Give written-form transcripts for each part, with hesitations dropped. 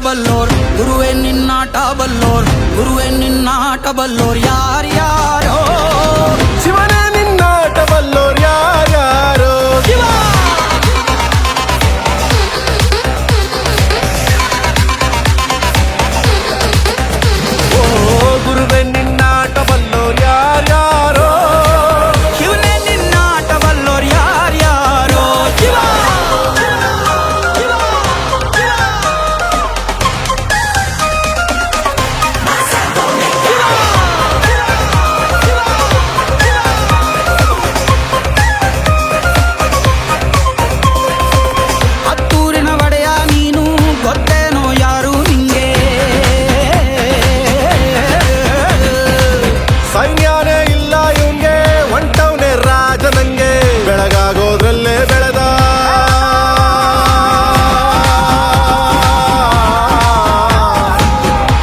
ಬಲ್ಲೋರ್ ಗುರುವೇ ನಿನ್ನಾಟ ಬಲ್ಲೋರ್ ಗುರುವೇ ನಿನ್ನಾಟ ಬಲ್ಲೋರ್ ಯಾರ್ಯಾರೋ ಶಿವನೇ ನಿನ್ನಾಟ ಬಲ್ಲೋರ್ ಯಾರ್ಯಾರೋ ಶಿವ ಓ ಗುರುವೇ ನಿನ್ನಾಟ ಬಲ್ಲೋರ್ ಯಾರ್ಯಾರೋ ಶಿವನೇ ನಿನ್ನಾಟ ಬಲ್ಲೋರ್ ಯಾರ್ಯಾರೋ ಶಿವ ಸೈನ್ಯಾನೇ ಇಲ್ಲ ಇವಂಗೆ ಹೊಂಟವ್ನೆ ರಾಜನಂಗೆ ಬೆಳಗಾಗೋದ್ರಲ್ಲೇ ಬೆಳೆದ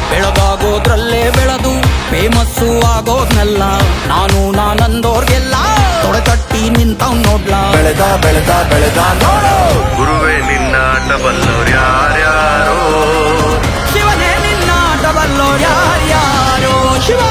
ಬೆಳಗಾಗೋದ್ರಲ್ಲೇ ಬೆಳೆದು ಫೇಮಸ್ಸು ಆಗೋದ್ನೆಲ್ಲ ನಾನಂದೋರ್ಗೆಲ್ಲ ತೊಡೆತಟ್ಟಿ ನಿಂತವ್ ನೋಡ್ಲಾ ಬೆಳೆದ ಬೆಳೆದ ಬೆಳೆದ ನೋಡು ಗುರುವೇ ನಿನ್ನಾಟ ಬಲ್ಲೋರ್ ಯಾರ್ಯಾರೋ ಶಿವನೇ ನಿನ್ನಾಟ ಬಲ್ಲೋರ್ ಯಾರ್ಯಾರೋ ಶಿವ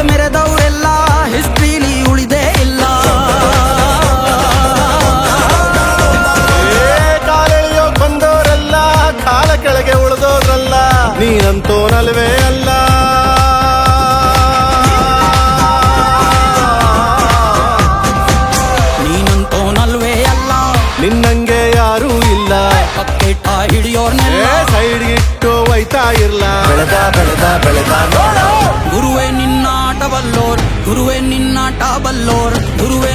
ಮೆರೆದವರೆಲ್ಲ ಹಿಸ್ಟ್ರಿಲಿ ಉಳಿದೇ ಇಲ್ಲ ಕಾಲೆಳೆಯೋಕ್ ಬಂದವರೆಲ್ಲ ಕಾಲ ಕೆಳಗೆ ಉಳಿದೋದ್ರಲ್ಲ ನೀನಂತೂ ನಲ್ವೇ ಅಲ್ಲ ನೀನಂತೂ ನಲ್ವೇ ಅಲ್ಲ ನಿನ್ನಂಗೆ ಯಾರೂ ಇಲ್ಲ ಪಕ್ಕೆಟ್ಟ ಹಿಡಿಯೋರ್ನೆಲ್ಲ ಸೈಡ್ ಇಟ್ಟು ಒಯ್ತಾ ಇರ್ಲ ಬೆಳೆದ ಬೆಳೆದ ಬೆಳೆದ ನೋಡು ಗುರುವೇ ನಿನ್ನಾಟ ಬಲ್ಲೋರ್ ಗುರುವೇ ನಿನ್ನಾಟ ಬಲ್ಲೋರ್ ಗುರುವೇ